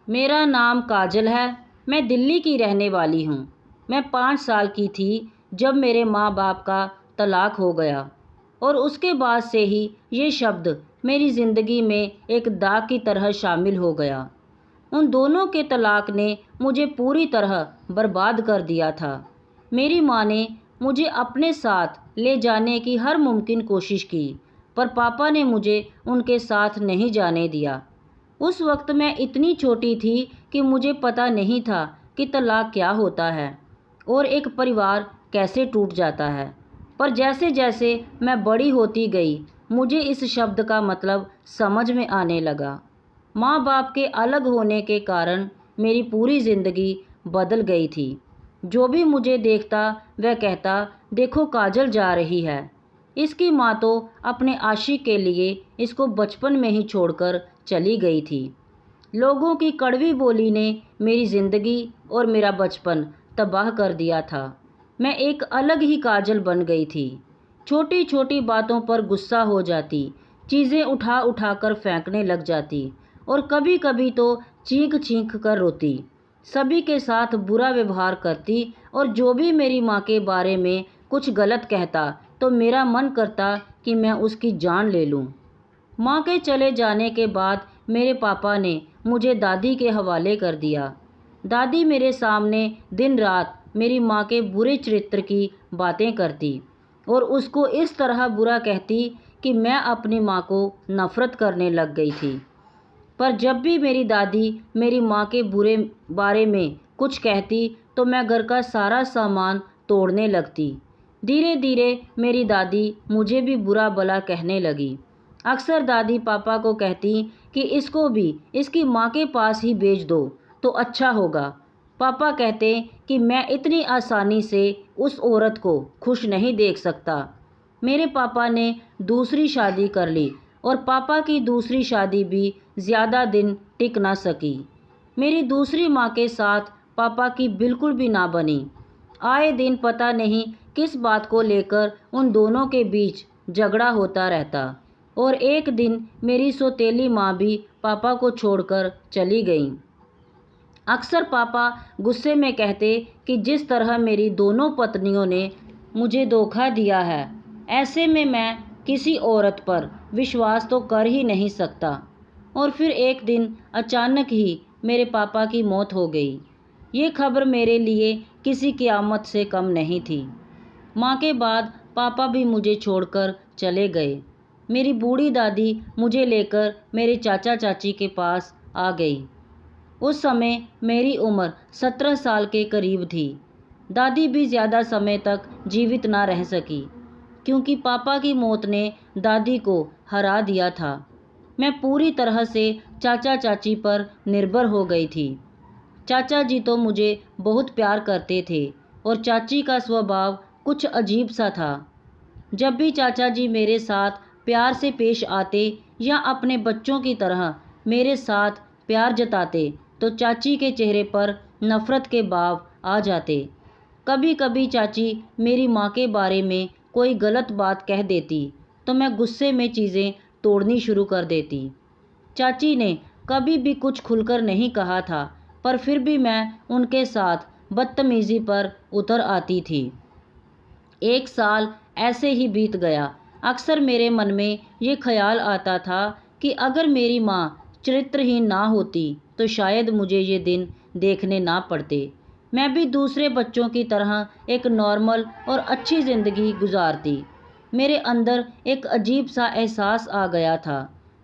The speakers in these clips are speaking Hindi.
मेरा नाम काजल है। मैं दिल्ली की रहने वाली हूँ। मैं 5 साल की थी जब मेरे माँ बाप का तलाक हो गया और उसके बाद से ही ये शब्द मेरी ज़िंदगी में एक दाग की तरह शामिल हो गया। उन दोनों के तलाक ने मुझे पूरी तरह बर्बाद कर दिया था। मेरी माँ ने मुझे अपने साथ ले जाने की हर मुमकिन कोशिश की, पर पापा ने मुझे उनके साथ नहीं जाने दिया। उस वक्त मैं इतनी छोटी थी कि मुझे पता नहीं था कि तलाक क्या होता है और एक परिवार कैसे टूट जाता है। पर जैसे जैसे मैं बड़ी होती गई, मुझे इस शब्द का मतलब समझ में आने लगा। माँ बाप के अलग होने के कारण मेरी पूरी ज़िंदगी बदल गई थी। जो भी मुझे देखता वह कहता, देखो काजल जा रही है। इसकी माँ तो अपने आशिक के लिए इसको बचपन में ही छोड़कर चली गई थी। लोगों की कड़वी बोली ने मेरी ज़िंदगी और मेरा बचपन तबाह कर दिया था। मैं एक अलग ही काजल बन गई थी। छोटी छोटी बातों पर गुस्सा हो जाती, चीज़ें उठा उठा कर फेंकने लग जाती और कभी कभी तो चीख चीख कर रोती। सभी के साथ बुरा व्यवहार करती और जो भी मेरी माँ के बारे में कुछ गलत कहता तो मेरा मन करता कि मैं उसकी जान ले लूँ। माँ के चले जाने के बाद मेरे पापा ने मुझे दादी के हवाले कर दिया। दादी मेरे सामने दिन रात मेरी माँ के बुरे चरित्र की बातें करती और उसको इस तरह बुरा कहती कि मैं अपनी माँ को नफ़रत करने लग गई थी। पर जब भी मेरी दादी मेरी माँ के बुरे बारे में कुछ कहती तो मैं घर का सारा सामान तोड़ने लगती। धीरे धीरे मेरी दादी मुझे भी बुरा भला कहने लगी। अक्सर दादी पापा को कहती कि इसको भी इसकी माँ के पास ही भेज दो तो अच्छा होगा। पापा कहते कि मैं इतनी आसानी से उस औरत को खुश नहीं देख सकता। मेरे पापा ने दूसरी शादी कर ली और पापा की दूसरी शादी भी ज़्यादा दिन टिक ना सकी। मेरी दूसरी माँ के साथ पापा की बिल्कुल भी ना बनी। आए दिन पता नहीं किस बात को लेकर उन दोनों के बीच झगड़ा होता रहता और एक दिन मेरी सौतेली माँ भी पापा को छोड़कर चली गई। अक्सर पापा गुस्से में कहते कि जिस तरह मेरी दोनों पत्नियों ने मुझे धोखा दिया है, ऐसे में मैं किसी औरत पर विश्वास तो कर ही नहीं सकता। और फिर एक दिन अचानक ही मेरे पापा की मौत हो गई। ये खबर मेरे लिए किसी क़यामत से कम नहीं थी। माँ के बाद पापा भी मुझे छोड़कर चले गए। मेरी बूढ़ी दादी मुझे लेकर मेरे चाचा चाची के पास आ गई। उस समय मेरी उम्र 17 साल के करीब थी। दादी भी ज़्यादा समय तक जीवित ना रह सकी क्योंकि पापा की मौत ने दादी को हरा दिया था। मैं पूरी तरह से चाचा चाची पर निर्भर हो गई थी। चाचा जी तो मुझे बहुत प्यार करते थे और चाची का स्वभाव कुछ अजीब सा था। जब भी चाचा जी मेरे साथ प्यार से पेश आते या अपने बच्चों की तरह मेरे साथ प्यार जताते तो चाची के चेहरे पर नफ़रत के भाव आ जाते। कभी कभी चाची मेरी माँ के बारे में कोई गलत बात कह देती तो मैं गुस्से में चीज़ें तोड़नी शुरू कर देती। चाची ने कभी भी कुछ खुलकर नहीं कहा था, पर फिर भी मैं उनके साथ बदतमीज़ी पर उतर आती थी। एक साल ऐसे ही बीत गया। अक्सर मेरे मन में ये ख्याल आता था कि अगर मेरी माँ चरित्रहीन ना होती तो शायद मुझे ये दिन देखने ना पड़ते। मैं भी दूसरे बच्चों की तरह एक नॉर्मल और अच्छी ज़िंदगी गुजारती। मेरे अंदर एक अजीब सा एहसास आ गया था।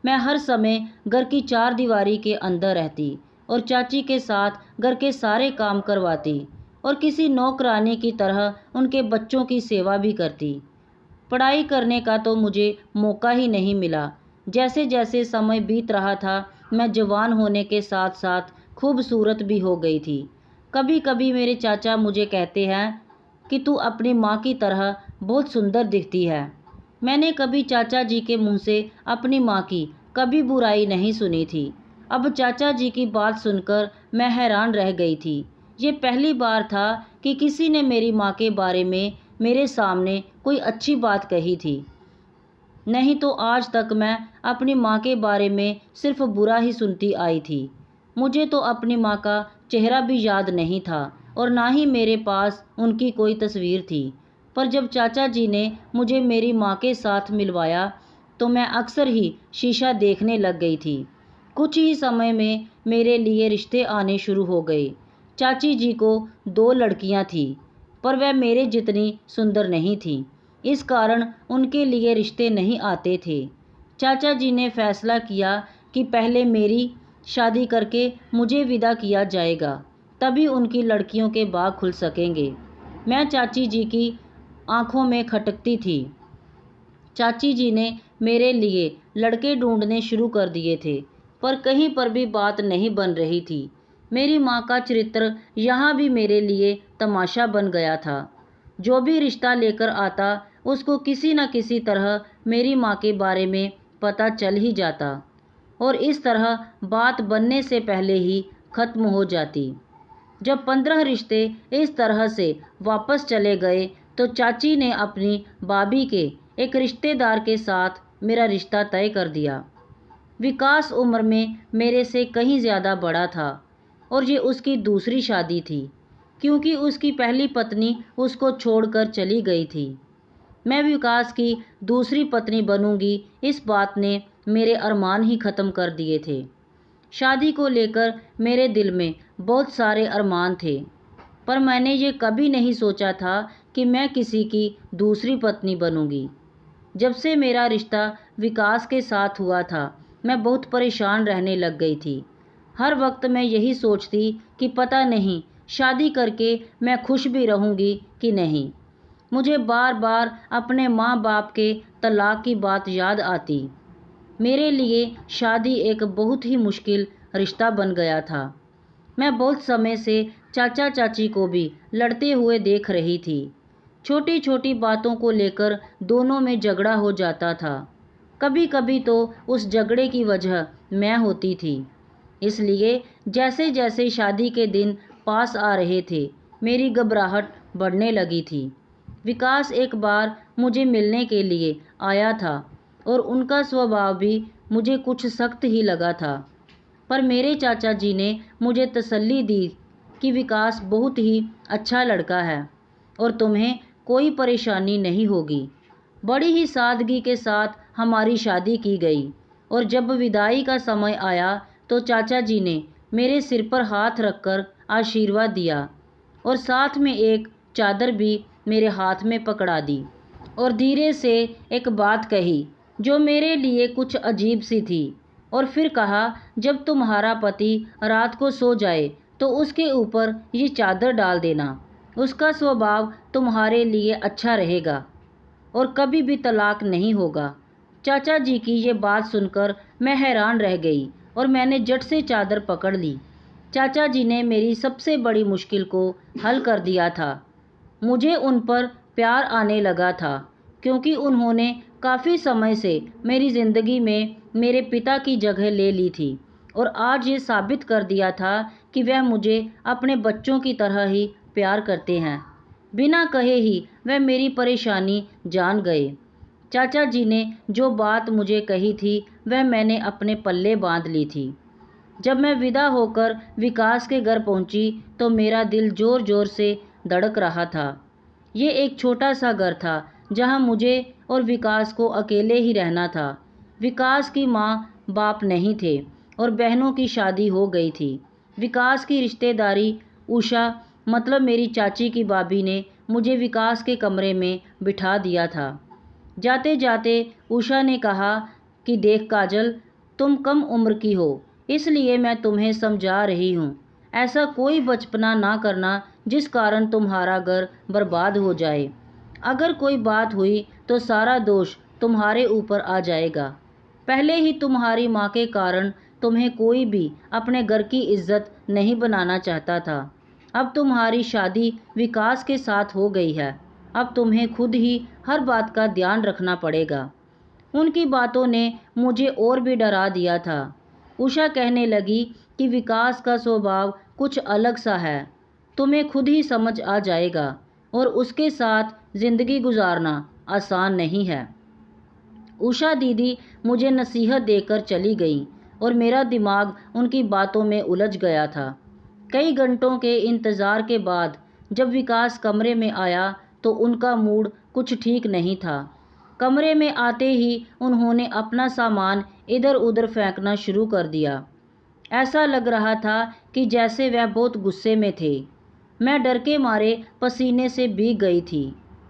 मैं हर समय घर की चार दीवारी के अंदर रहती और चाची के साथ घर के सारे काम करवाती और किसी नौकरानी की तरह उनके बच्चों की सेवा भी करती। पढ़ाई करने का तो मुझे मौका ही नहीं मिला। जैसे जैसे समय बीत रहा था, मैं जवान होने के साथ साथ खूबसूरत भी हो गई थी। कभी कभी मेरे चाचा मुझे कहते हैं कि तू अपनी माँ की तरह बहुत सुंदर दिखती है। मैंने कभी चाचा जी के मुंह से अपनी माँ की कभी बुराई नहीं सुनी थी। अब चाचा जी की बात सुनकर मैं हैरान रह गई थी। ये पहली बार था कि किसी ने मेरी माँ के बारे में मेरे सामने कोई अच्छी बात कही थी। नहीं तो आज तक मैं अपनी माँ के बारे में सिर्फ बुरा ही सुनती आई थी। मुझे तो अपनी माँ का चेहरा भी याद नहीं था और ना ही मेरे पास उनकी कोई तस्वीर थी। पर जब चाचा जी ने मुझे मेरी माँ के साथ मिलवाया तो मैं अक्सर ही शीशा देखने लग गई थी। कुछ ही समय में मेरे लिए रिश्ते आने शुरू हो गए। चाची जी को 2 लड़कियां थीं, पर वह मेरे जितनी सुंदर नहीं थीं। इस कारण उनके लिए रिश्ते नहीं आते थे। चाचा जी ने फैसला किया कि पहले मेरी शादी करके मुझे विदा किया जाएगा, तभी उनकी लड़कियों के बाग खुल सकेंगे। मैं चाची जी की आंखों में खटकती थी। चाची जी ने मेरे लिए लड़के ढूंढने शुरू कर दिए थे, पर कहीं पर भी बात नहीं बन रही थी। मेरी माँ का चरित्र यहाँ भी मेरे लिए तमाशा बन गया था। जो भी रिश्ता लेकर आता उसको किसी न किसी तरह मेरी माँ के बारे में पता चल ही जाता और इस तरह बात बनने से पहले ही खत्म हो जाती। जब 15 रिश्ते इस तरह से वापस चले गए तो चाची ने अपनी भाभी के एक रिश्तेदार के साथ मेरा रिश्ता तय कर दिया। विकास उम्र में मेरे से कहीं ज़्यादा बड़ा था और ये उसकी दूसरी शादी थी, क्योंकि उसकी पहली पत्नी उसको छोड़कर चली गई थी। मैं विकास की दूसरी पत्नी बनूंगी, इस बात ने मेरे अरमान ही ख़त्म कर दिए थे। शादी को लेकर मेरे दिल में बहुत सारे अरमान थे, पर मैंने ये कभी नहीं सोचा था कि मैं किसी की दूसरी पत्नी बनूंगी। जब से मेरा रिश्ता विकास के साथ हुआ था, मैं बहुत परेशान रहने लग गई थी। हर वक्त मैं यही सोचती कि पता नहीं शादी करके मैं खुश भी रहूंगी कि नहीं। मुझे बार बार अपने माँ बाप के तलाक की बात याद आती। मेरे लिए शादी एक बहुत ही मुश्किल रिश्ता बन गया था। मैं बहुत समय से चाचा चाची को भी लड़ते हुए देख रही थी। छोटी छोटी बातों को लेकर दोनों में झगड़ा हो जाता था। कभी कभी तो उस झगड़े की वजह मैं होती थी। इसलिए जैसे जैसे शादी के दिन पास आ रहे थे, मेरी घबराहट बढ़ने लगी थी। विकास एक बार मुझे मिलने के लिए आया था और उनका स्वभाव भी मुझे कुछ सख्त ही लगा था, पर मेरे चाचा जी ने मुझे तसल्ली दी कि विकास बहुत ही अच्छा लड़का है और तुम्हें कोई परेशानी नहीं होगी। बड़ी ही सादगी के साथ हमारी शादी की गई और जब विदाई का समय आया तो चाचा जी ने मेरे सिर पर हाथ रखकर आशीर्वाद दिया और साथ में एक चादर भी मेरे हाथ में पकड़ा दी और धीरे से एक बात कही जो मेरे लिए कुछ अजीब सी थी। और फिर कहा, जब तुम्हारा पति रात को सो जाए तो उसके ऊपर ये चादर डाल देना, उसका स्वभाव तुम्हारे लिए अच्छा रहेगा और कभी भी तलाक नहीं होगा। चाचा जी की ये बात सुनकर मैं हैरान रह गई और मैंने झट से चादर पकड़ ली। चाचा जी ने मेरी सबसे बड़ी मुश्किल को हल कर दिया था। मुझे उन पर प्यार आने लगा था, क्योंकि उन्होंने काफ़ी समय से मेरी ज़िंदगी में मेरे पिता की जगह ले ली थी और आज ये साबित कर दिया था कि वह मुझे अपने बच्चों की तरह ही प्यार करते हैं। बिना कहे ही वह मेरी परेशानी जान गए। चाचा जी ने जो बात मुझे कही थी वह मैंने अपने पल्ले बांध ली थी। जब मैं विदा होकर विकास के घर पहुंची तो मेरा दिल ज़ोर ज़ोर से धड़क रहा था। ये एक छोटा सा घर था जहां मुझे और विकास को अकेले ही रहना था। विकास की माँ बाप नहीं थे और बहनों की शादी हो गई थी। विकास की रिश्तेदारी उषा मतलब मेरी चाची की भाभी ने मुझे विकास के कमरे में बिठा दिया था। जाते जाते उषा ने कहा कि देख काजल, तुम कम उम्र की हो, इसलिए मैं तुम्हें समझा रही हूँ। ऐसा कोई बचपना ना करना जिस कारण तुम्हारा घर बर्बाद हो जाए। अगर कोई बात हुई तो सारा दोष तुम्हारे ऊपर आ जाएगा। पहले ही तुम्हारी माँ के कारण तुम्हें कोई भी अपने घर की इज्जत नहीं बनाना चाहता था। अब तुम्हारी शादी विकास के साथ हो गई है। अब तुम्हें खुद ही हर बात का ध्यान रखना पड़ेगा। उनकी बातों ने मुझे और भी डरा दिया था। उषा कहने लगी कि विकास का स्वभाव कुछ अलग सा है, तुम्हें खुद ही समझ आ जाएगा और उसके साथ ज़िंदगी गुजारना आसान नहीं है। उषा दीदी मुझे नसीहत देकर चली गई। और मेरा दिमाग उनकी बातों में उलझ गया था। कई घंटों के इंतज़ार के बाद जब विकास कमरे में आया तो उनका मूड कुछ ठीक नहीं था। कमरे में आते ही उन्होंने अपना सामान इधर उधर फेंकना शुरू कर दिया। ऐसा लग रहा था कि जैसे वह बहुत गुस्से में थे। मैं डर के मारे पसीने से भीग गई थी।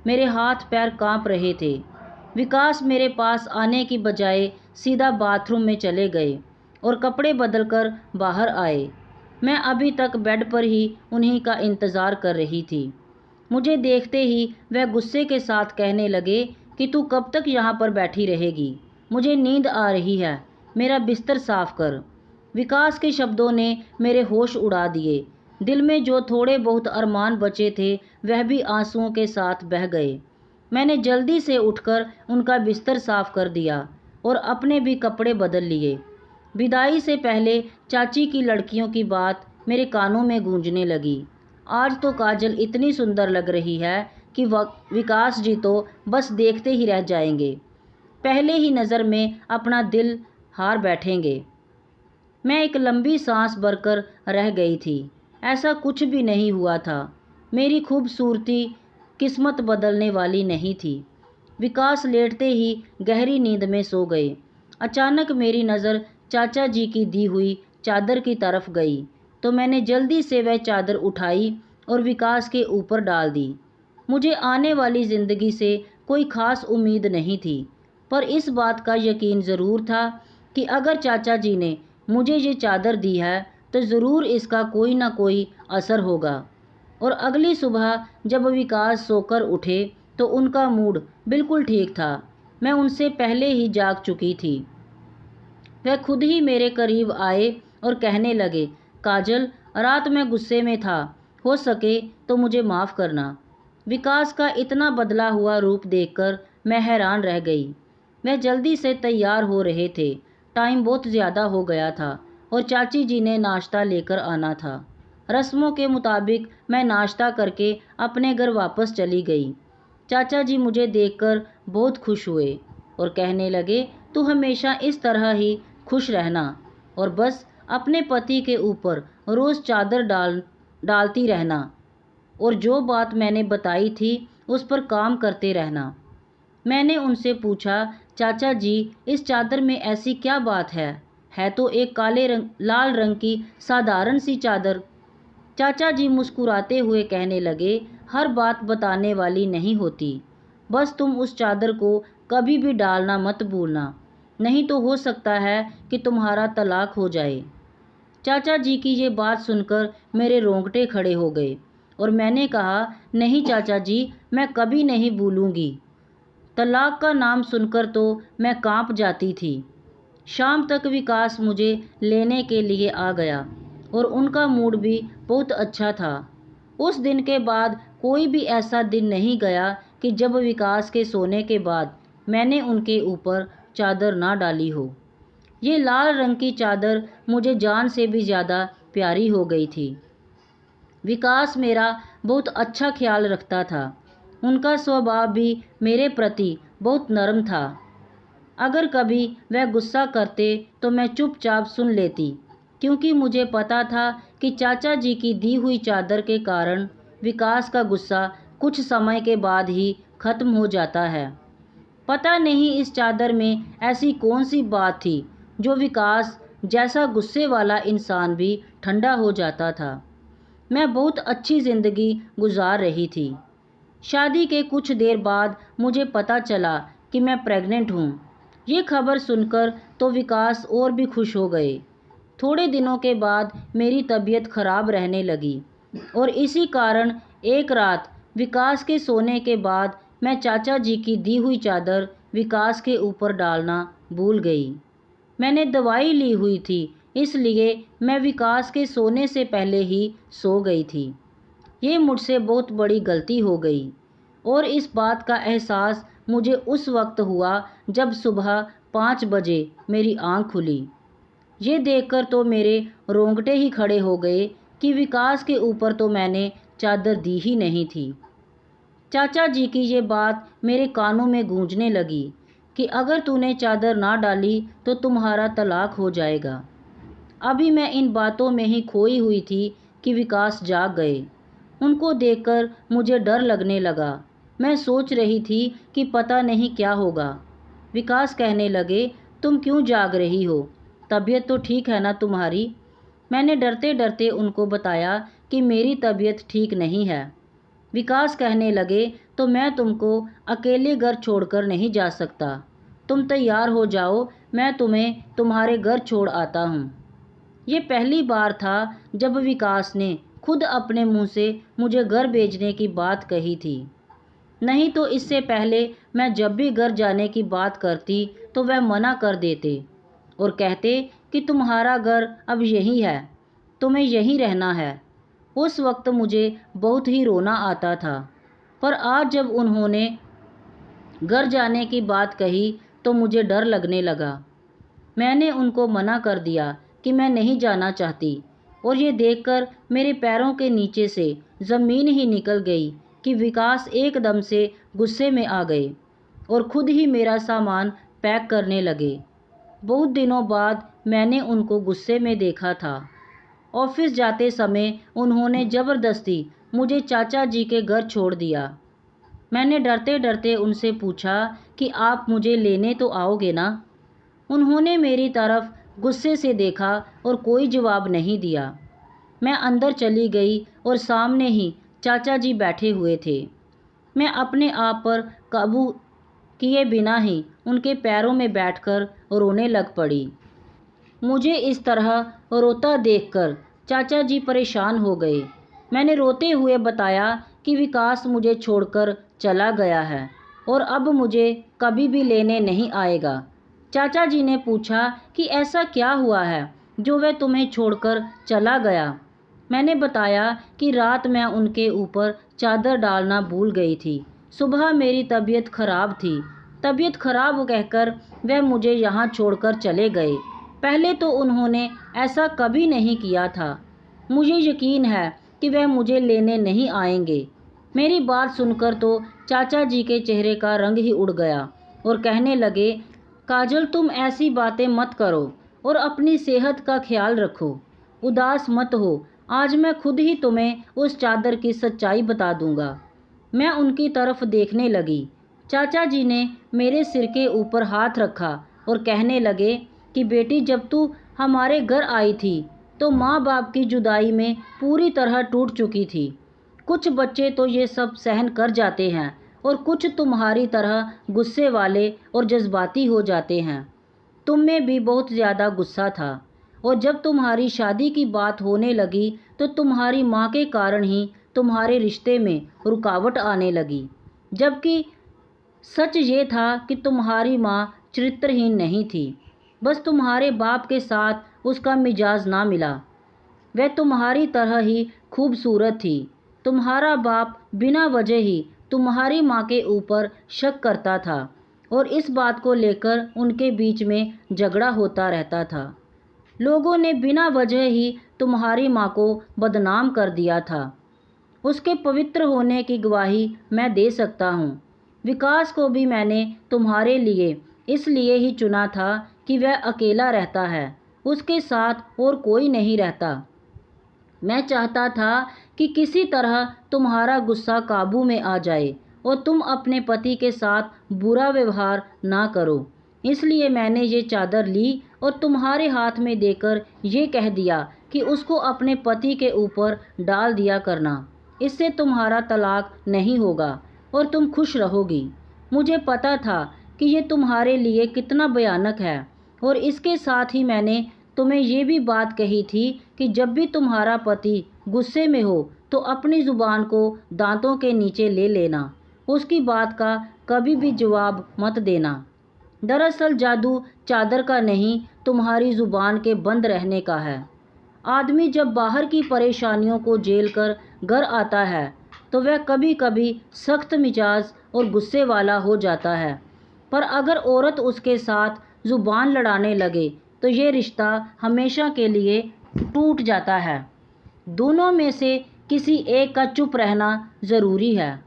मेरे हाथ पैर कांप रहे थे। विकास मेरे पास आने की बजाय सीधा बाथरूम में चले गए और कपड़े बदलकर बाहर आए। मैं अभी तक बेड पर ही उन्हीं का इंतज़ार कर रही थी। मुझे देखते ही वह गुस्से के साथ कहने लगे कि तू कब तक यहाँ पर बैठी रहेगी? मुझे नींद आ रही है, मेरा बिस्तर साफ कर। विकास के शब्दों ने मेरे होश उड़ा दिए। दिल में जो थोड़े बहुत अरमान बचे थे वह भी आंसुओं के साथ बह गए। मैंने जल्दी से उठकर उनका बिस्तर साफ कर दिया और अपने भी कपड़े बदल लिए। विदाई से पहले चाची की लड़कियों की बात मेरे कानों में गूंजने लगी। आज तो काजल इतनी सुंदर लग रही है कि विकास जी तो बस देखते ही रह जाएंगे, पहले ही नज़र में अपना दिल हार बैठेंगे। मैं एक लंबी सांस भरकर रह गई थी। ऐसा कुछ भी नहीं हुआ था। मेरी खूबसूरती किस्मत बदलने वाली नहीं थी। विकास लेटते ही गहरी नींद में सो गए। अचानक मेरी नज़र चाचा जी की दी हुई चादर की तरफ गई तो मैंने जल्दी से वह चादर उठाई और विकास के ऊपर डाल दी। मुझे आने वाली ज़िंदगी से कोई ख़ास उम्मीद नहीं थी, पर इस बात का यकीन ज़रूर था कि अगर चाचा जी ने मुझे ये चादर दी है तो ज़रूर इसका कोई ना कोई असर होगा। और अगली सुबह जब विकास सोकर उठे तो उनका मूड बिल्कुल ठीक था। मैं उनसे पहले ही जाग चुकी थी। वह खुद ही मेरे करीब आए और कहने लगे, काजल, रात में गुस्से में था, हो सके तो मुझे माफ़ करना। विकास का इतना बदला हुआ रूप देखकर मैं हैरान रह गई। वह जल्दी से तैयार हो रहे थे। टाइम बहुत ज़्यादा हो गया था और चाची जी ने नाश्ता लेकर आना था। रस्मों के मुताबिक मैं नाश्ता करके अपने घर वापस चली गई। चाचा जी मुझे देखकर बहुत खुश हुए और कहने लगे, तू हमेशा इस तरह ही खुश रहना और बस अपने पति के ऊपर रोज़ चादर डालती रहना और जो बात मैंने बताई थी उस पर काम करते रहना। मैंने उनसे पूछा, चाचा जी, इस चादर में ऐसी क्या बात है तो एक लाल रंग की साधारण सी चादर। चाचा जी मुस्कुराते हुए कहने लगे, हर बात बताने वाली नहीं होती, बस तुम उस चादर को कभी भी डालना मत भूलना, नहीं तो हो सकता है कि तुम्हारा तलाक हो जाए। चाचा जी की ये बात सुनकर मेरे रोंगटे खड़े हो गए और मैंने कहा, नहीं चाचा जी, मैं कभी नहीं भूलूंगी। तलाक का नाम सुनकर तो मैं कांप जाती थी। शाम तक विकास मुझे लेने के लिए आ गया और उनका मूड भी बहुत अच्छा था। उस दिन के बाद कोई भी ऐसा दिन नहीं गया कि जब विकास के सोने के बाद मैंने उनके ऊपर चादर ना डाली हो। ये लाल रंग की चादर मुझे जान से भी ज़्यादा प्यारी हो गई थी। विकास मेरा बहुत अच्छा ख्याल रखता था। उनका स्वभाव भी मेरे प्रति बहुत नरम था। अगर कभी वह गुस्सा करते तो मैं चुपचाप सुन लेती, क्योंकि मुझे पता था कि चाचा जी की दी हुई चादर के कारण विकास का गुस्सा कुछ समय के बाद ही खत्म हो जाता है। पता नहीं इस चादर में ऐसी कौन सी बात थी जो विकास जैसा गुस्से वाला इंसान भी ठंडा हो जाता था। मैं बहुत अच्छी ज़िंदगी गुजार रही थी। शादी के कुछ देर बाद मुझे पता चला कि मैं प्रेग्नेंट हूँ। ये खबर सुनकर तो विकास और भी खुश हो गए। थोड़े दिनों के बाद मेरी तबीयत खराब रहने लगी और इसी कारण एक रात विकास के सोने के बाद मैं चाचा जी की दी हुई चादर विकास के ऊपर डालना भूल गई। मैंने दवाई ली हुई थी, इसलिए मैं विकास के सोने से पहले ही सो गई थी। ये मुझसे बहुत बड़ी गलती हो गई और इस बात का एहसास मुझे उस वक्त हुआ जब सुबह 5 बजे मेरी आँख खुली। ये देखकर तो मेरे रोंगटे ही खड़े हो गए कि विकास के ऊपर तो मैंने चादर दी ही नहीं थी। चाचा जी की ये बात मेरे कानों में गूंजने लगी। कि अगर तूने चादर ना डाली तो तुम्हारा तलाक हो जाएगा। अभी मैं इन बातों में ही खोई हुई थी कि विकास जाग गए। उनको देखकर मुझे डर लगने लगा। मैं सोच रही थी कि पता नहीं क्या होगा। विकास कहने लगे, तुम क्यों जाग रही हो? तबीयत तो ठीक है ना तुम्हारी? मैंने डरते डरते उनको बताया कि मेरी तबीयत ठीक नहीं है। विकास कहने लगे, तो मैं तुमको अकेले घर छोड़कर नहीं जा सकता। तुम तैयार हो जाओ, मैं तुम्हें तुम्हारे घर छोड़ आता हूँ। ये पहली बार था जब विकास ने खुद अपने मुंह से मुझे घर भेजने की बात कही थी। नहीं तो इससे पहले मैं जब भी घर जाने की बात करती तो वह मना कर देते और कहते कि तुम्हारा घर अब यही है, तुम्हें यहीं रहना है। उस वक्त मुझे बहुत ही रोना आता था, पर आज जब उन्होंने घर जाने की बात कही तो मुझे डर लगने लगा। मैंने उनको मना कर दिया कि मैं नहीं जाना चाहती, और ये देखकर मेरे पैरों के नीचे से ज़मीन ही निकल गई कि विकास एकदम से गुस्से में आ गए और खुद ही मेरा सामान पैक करने लगे। बहुत दिनों बाद मैंने उनको गुस्से में देखा था। ऑफिस जाते समय उन्होंने ज़बरदस्ती मुझे चाचा जी के घर छोड़ दिया। मैंने डरते डरते उनसे पूछा कि आप मुझे लेने तो आओगे ना? उन्होंने मेरी तरफ गुस्से से देखा और कोई जवाब नहीं दिया। मैं अंदर चली गई और सामने ही चाचा जी बैठे हुए थे। मैं अपने आप पर काबू किए बिना ही उनके पैरों में बैठकर रोने लग पड़ी। मुझे इस तरह रोता देखकर चाचा जी परेशान हो गए। मैंने रोते हुए बताया कि विकास मुझे छोड़कर चला गया है और अब मुझे कभी भी लेने नहीं आएगा। चाचा जी ने पूछा कि ऐसा क्या हुआ है जो वह तुम्हें छोड़कर चला गया। मैंने बताया कि रात मैं उनके ऊपर चादर डालना भूल गई थी। सुबह मेरी तबीयत खराब थी। तबीयत खराब कहकर वह मुझे यहाँ छोड़कर चले गए। पहले तो उन्होंने ऐसा कभी नहीं किया था। मुझे यकीन है कि वह मुझे लेने नहीं आएंगे। मेरी बात सुनकर तो चाचा जी के चेहरे का रंग ही उड़ गया और कहने लगे, काजल तुम ऐसी बातें मत करो और अपनी सेहत का ख्याल रखो। उदास मत हो, आज मैं खुद ही तुम्हें उस चादर की सच्चाई बता दूंगा। मैं उनकी तरफ देखने लगी। चाचा जी ने मेरे सिर के ऊपर हाथ रखा और कहने लगे कि बेटी जब तू हमारे घर आई थी तो माँ बाप की जुदाई में पूरी तरह टूट चुकी थी। कुछ बच्चे तो ये सब सहन कर जाते हैं और कुछ तुम्हारी तरह गुस्से वाले और जज्बाती हो जाते हैं। तुम में भी बहुत ज़्यादा गुस्सा था और जब तुम्हारी शादी की बात होने लगी तो तुम्हारी माँ के कारण ही तुम्हारे रिश्ते में रुकावट आने लगी। जबकि सच ये था कि तुम्हारी माँ चरित्रहीन नहीं थी, बस तुम्हारे बाप के साथ उसका मिजाज ना मिला। वह तुम्हारी तरह ही खूबसूरत थी। तुम्हारा बाप बिना वजह ही तुम्हारी माँ के ऊपर शक करता था और इस बात को लेकर उनके बीच में झगड़ा होता रहता था। लोगों ने बिना वजह ही तुम्हारी माँ को बदनाम कर दिया था। उसके पवित्र होने की गवाही मैं दे सकता हूँ। विकास को भी मैंने तुम्हारे लिए इसलिए ही चुना था कि वह अकेला रहता है, उसके साथ और कोई नहीं रहता। मैं चाहता था कि किसी तरह तुम्हारा गुस्सा काबू में आ जाए और तुम अपने पति के साथ बुरा व्यवहार ना करो। इसलिए मैंने ये चादर ली और तुम्हारे हाथ में देकर ये कह दिया कि उसको अपने पति के ऊपर डाल दिया करना। इससे तुम्हारा तलाक नहीं होगा और तुम खुश रहोगी। मुझे पता था कि ये तुम्हारे लिए कितना भयानक है और इसके साथ ही मैंने तुम्हें ये भी बात कही थी कि जब भी तुम्हारा पति गुस्से में हो तो अपनी ज़ुबान को दांतों के नीचे ले लेना, उसकी बात का कभी भी जवाब मत देना। दरअसल जादू चादर का नहीं, तुम्हारी ज़ुबान के बंद रहने का है। आदमी जब बाहर की परेशानियों को झेल कर घर आता है तो वह कभी कभी सख्त मिजाज और गुस्से वाला हो जाता है, पर अगर औरत उसके साथ ज़ुबान लड़ाने लगे तो ये रिश्ता हमेशा के लिए टूट जाता है। दोनों में से किसी एक का चुप रहना ज़रूरी है।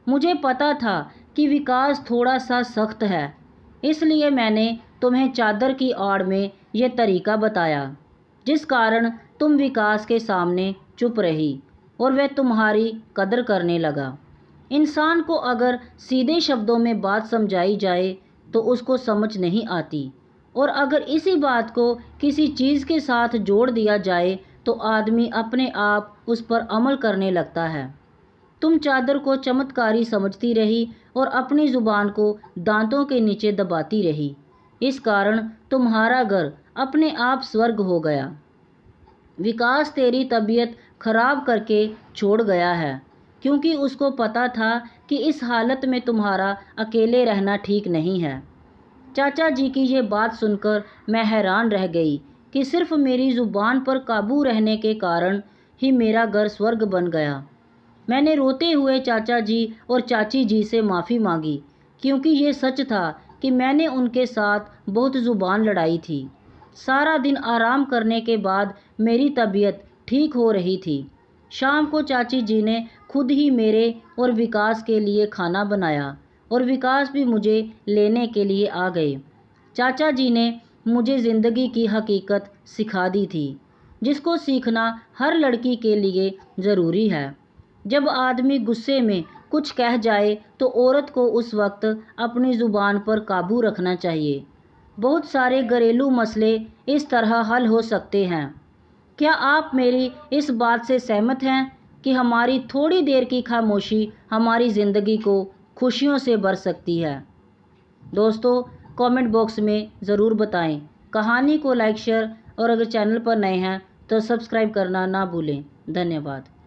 मुझे पता था कि विकास थोड़ा सा सख्त है, इसलिए मैंने तुम्हें चादर की आड़ में यह तरीका बताया, जिस कारण तुम विकास के सामने चुप रही और वह तुम्हारी कदर करने लगा। इंसान को अगर सीधे शब्दों में बात समझाई जाए तो उसको समझ नहीं आती, और अगर इसी बात को किसी चीज़ के साथ जोड़ दिया जाए तो आदमी अपने आप उस पर अमल करने लगता है। तुम चादर को चमत्कारी समझती रही और अपनी ज़ुबान को दांतों के नीचे दबाती रही। इस कारण तुम्हारा घर अपने आप स्वर्ग हो गया। विकास तेरी तबीयत खराब करके छोड़ गया है, क्योंकि उसको पता था कि इस हालत में तुम्हारा अकेले रहना ठीक नहीं है। चाचा जी की ये बात सुनकर मैं हैरान रह गई कि सिर्फ मेरी ज़ुबान पर काबू रहने के कारण ही मेरा घर स्वर्ग बन गया। मैंने रोते हुए चाचा जी और चाची जी से माफ़ी मांगी, क्योंकि ये सच था कि मैंने उनके साथ बहुत ज़ुबान लड़ाई थी। सारा दिन आराम करने के बाद मेरी तबीयत ठीक हो रही थी। शाम को चाची जी ने खुद ही मेरे और विकास के लिए खाना बनाया और विकास भी मुझे लेने के लिए आ गए। चाचा जी ने मुझे ज़िंदगी की हकीकत सिखा दी थी, जिसको सीखना हर लड़की के लिए ज़रूरी है। जब आदमी गुस्से में कुछ कह जाए तो औरत को उस वक्त अपनी ज़ुबान पर काबू रखना चाहिए। बहुत सारे घरेलू मसले इस तरह हल हो सकते हैं। क्या आप मेरी इस बात से सहमत हैं कि हमारी थोड़ी देर की खामोशी हमारी ज़िंदगी को खुशियों से भर सकती है? दोस्तों, कमेंट बॉक्स में ज़रूर बताएं। कहानी को लाइक शेयर और अगर चैनल पर नए हैं तो सब्सक्राइब करना ना भूलें। धन्यवाद।